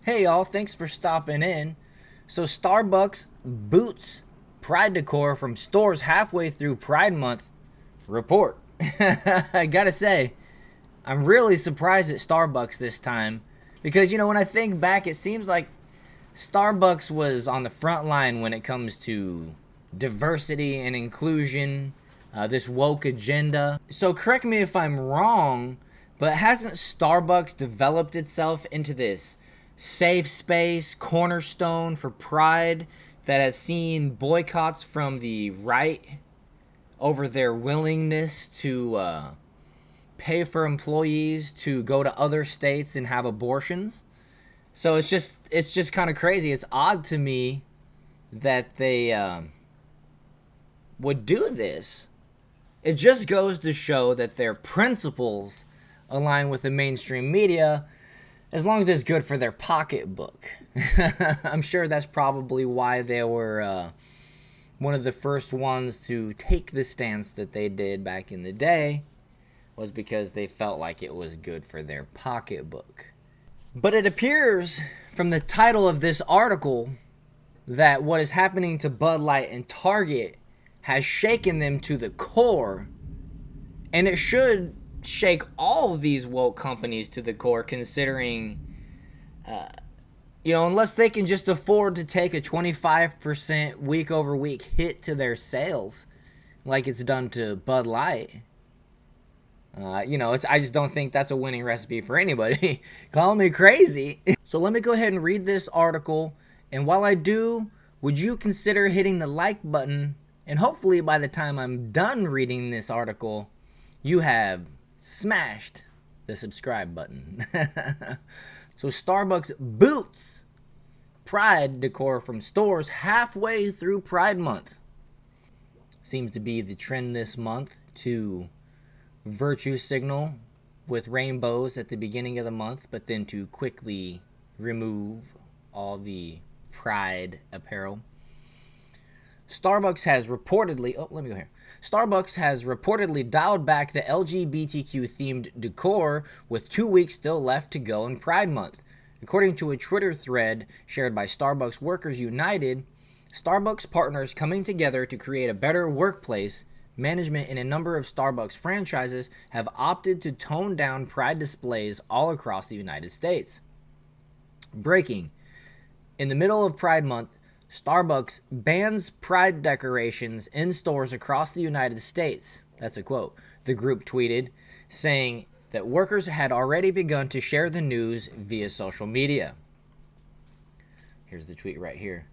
Hey y'all, thanks for stopping in. So Starbucks boots Pride Decor from stores halfway through Pride Month report. I gotta say, I'm really surprised at Starbucks this time because when I think back, it seems like Starbucks was on the front line when it comes to diversity and inclusion, this woke agenda. So correct me if I'm wrong, but hasn't Starbucks developed itself into this safe space, cornerstone for pride that has seen boycotts from the right over their willingness to pay for employees to go to other states and have abortions? So it's just kind of crazy. It's odd to me that they would do this. It just goes to show that their principles align with the mainstream media as long as it's good for their pocketbook. I'm sure that's probably why they were one of the first ones to take the stance that they did back in the day, was because they felt like it was good for their pocketbook. But it appears from the title of this article that what is happening to Bud Light and Target has shaken them to the core, and it should shake all of these woke companies to the core, considering unless they can just afford to take a 25% week over week hit to their sales like it's done to Bud Light. I just don't think that's a winning recipe for anybody. Call me crazy. So let me go ahead and read this article. And while I do, would you consider hitting the like button? And hopefully by the time I'm done reading this article, you have smashed the subscribe button. So Starbucks boots Pride Decor from stores halfway through Pride Month. Seems to be the trend this month to virtue signal with rainbows at the beginning of the month, but then to quickly remove all the pride apparel. Starbucks has reportedly dialed back the LGBTQ themed decor with 2 weeks still left to go in Pride Month. According to a Twitter thread shared by Starbucks Workers United, Starbucks partners coming together to create a better workplace. Management in a number of Starbucks franchises have opted to tone down pride displays all across the United States. Breaking. In the middle of Pride Month, Starbucks bans pride decorations in stores across the United States. That's a quote. The group tweeted, saying that workers had already begun to share the news via social media. Here's the tweet right here.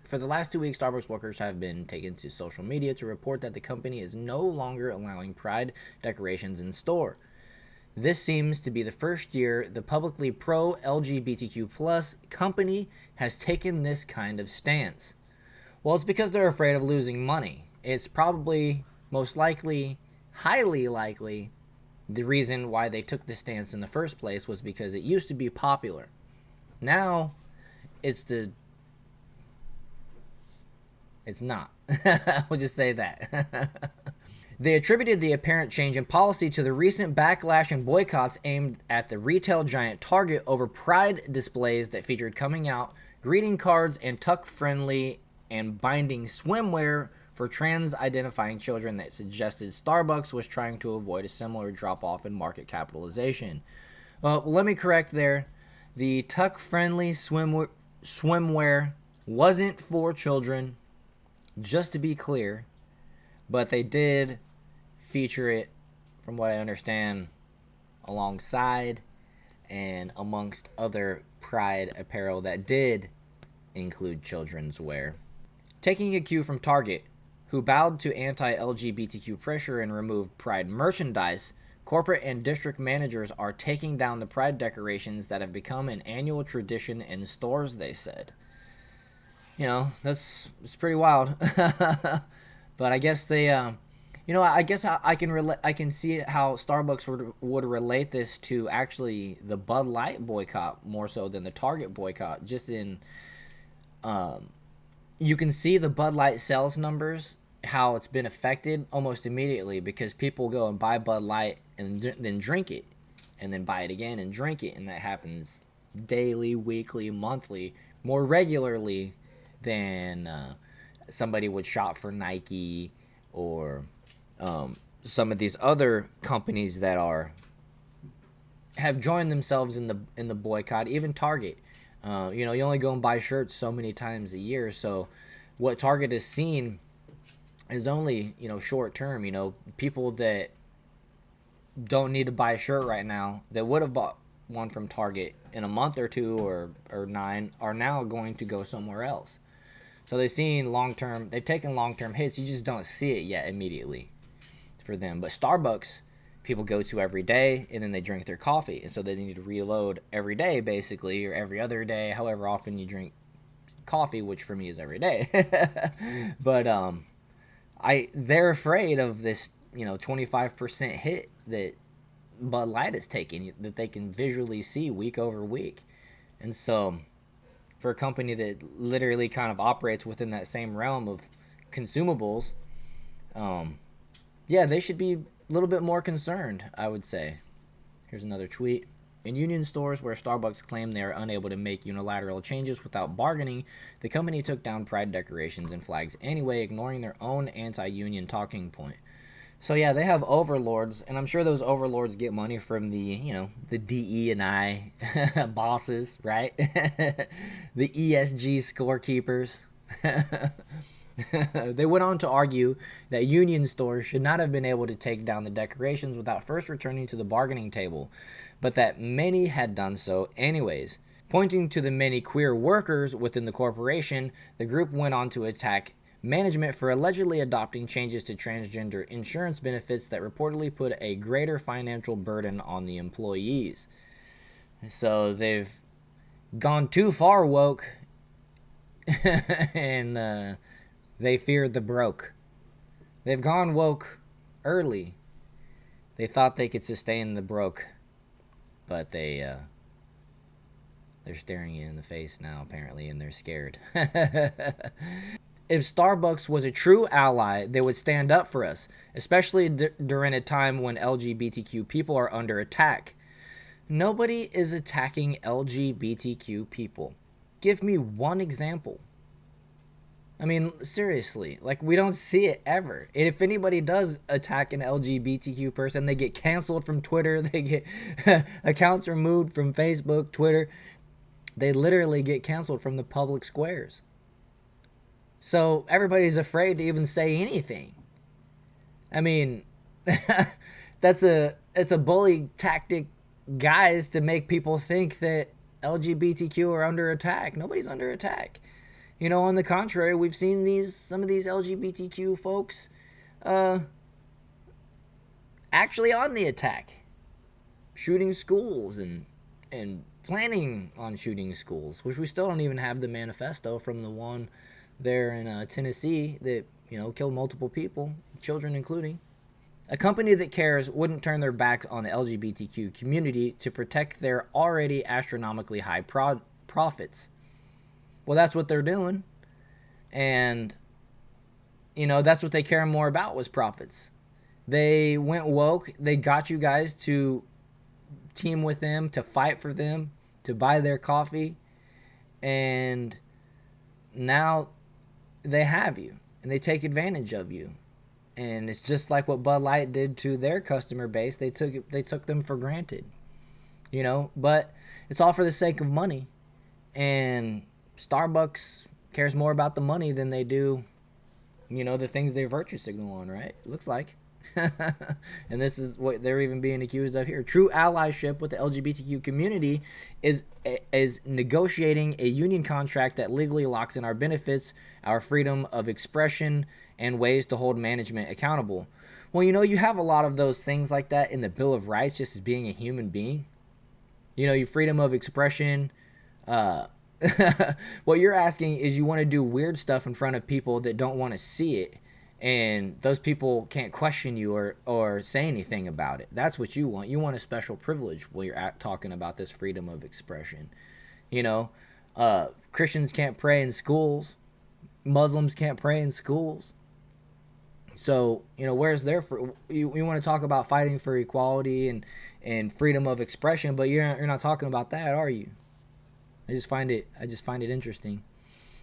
For the last 2 weeks, Starbucks workers have been taken to social media to report that the company is no longer allowing pride decorations in store. This seems to be the first year the publicly pro-LGBTQ plus company has taken this kind of stance. Well, it's because they're afraid of losing money. It's probably, most likely, highly likely, the reason why they took this stance in the first place was because it used to be popular. Now, it's not. We'll just say that. They attributed the apparent change in policy to the recent backlash and boycotts aimed at the retail giant Target over pride displays that featured coming out, greeting cards, and tuck-friendly and binding swimwear for trans-identifying children that suggested Starbucks was trying to avoid a similar drop-off in market capitalization. Well, let me correct there. The tuck-friendly swimwear wasn't for children, just to be clear, but they did feature it, from what I understand, alongside and amongst other pride apparel that did include children's wear. Taking a cue from Target, who bowed to anti-LGBTQ pressure and removed pride merchandise, corporate and district managers are taking down the pride decorations that have become an annual tradition in stores, they said. It's pretty wild. But I guess they, I guess I can see how Starbucks would relate this to actually the Bud Light boycott more so than the Target boycott. Just in, you can see the Bud Light sales numbers, how it's been affected almost immediately because people go and buy Bud Light and then drink it, and then buy it again and drink it, and that happens daily, weekly, monthly, more regularly than somebody would shop for Nike or some of these other companies that are have joined themselves in the boycott. Even Target, you only go and buy shirts so many times a year. So what Target has seen is only short term. People that don't need to buy a shirt right now that would have bought one from Target in a month or two or 9 are now going to go somewhere else. So they've taken long term hits. You just don't see it yet immediately for them. But Starbucks, people go to every day and then they drink their coffee. And so they need to reload every day basically, or every other day, however often you drink coffee, which for me is every day. But they're afraid of this 25% hit that Bud Light is taking, that they can visually see week over week. And so for a company that literally kind of operates within that same realm of consumables, they should be a little bit more concerned, I would say. Here's another tweet. In union stores where Starbucks claimed they are unable to make unilateral changes without bargaining, the company took down pride decorations and flags anyway, ignoring their own anti-union talking point. So yeah, they have overlords, and I'm sure those overlords get money from the DE&I bosses, right? The ESG scorekeepers. They went on to argue that union stores should not have been able to take down the decorations without first returning to the bargaining table, but that many had done so anyways. Pointing to the many queer workers within the corporation, the group went on to attack management for allegedly adopting changes to transgender insurance benefits that reportedly put a greater financial burden on the employees. So they've gone too far woke, and they feared the broke. They've gone woke early. They thought they could sustain the broke, but they're staring you in the face now, apparently, and they're scared. If Starbucks was a true ally, they would stand up for us, especially during a time when LGBTQ people are under attack. Nobody is attacking LGBTQ people. Give me one example. I mean, seriously, we don't see it ever. And if anybody does attack an LGBTQ person, they get canceled from Twitter, they get accounts removed from Facebook, Twitter. They literally get canceled from the public squares. So everybody's afraid to even say anything. I mean, it's a bully tactic, guys, to make people think that LGBTQ are under attack. Nobody's under attack. On the contrary, we've seen some of these LGBTQ folks actually on the attack, shooting schools and planning on shooting schools, which we still don't even have the manifesto from the one there in Tennessee that killed multiple people, children including. A company that cares wouldn't turn their backs on the LGBTQ community to protect their already astronomically high profits. Well, that's what they're doing, and that's what they care more about, was profits. They went woke. They got you guys to team with them, to fight for them, to buy their coffee, and now they have you, and they take advantage of you. And it's just like what Bud Light did to their customer base. They took them for granted, But it's all for the sake of money, and Starbucks cares more about the money than they do, the things they virtue signal on, right? It looks like. And this is what they're even being accused of here. True allyship with the LGBTQ community is negotiating a union contract that legally locks in our benefits, our freedom of expression, and ways to hold management accountable. Well, you have a lot of those things like that in the Bill of Rights, just as being a human being. Your freedom of expression. What you're asking is you want to do weird stuff in front of people that don't want to see it, and those people can't question you or say anything about it. That's what you want. You want a special privilege while you're talking about this freedom of expression. Christians can't pray in schools. Muslims can't pray in schools. So, where's their you want to talk about fighting for equality and freedom of expression, but you're not talking about that, are you? I just find it interesting.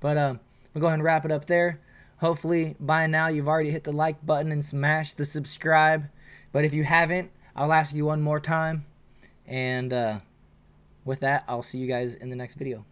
But we'll go ahead and wrap it up there. Hopefully by now you've already hit the like button and smashed the subscribe. But if you haven't, I'll ask you one more time. And with that, I'll see you guys in the next video.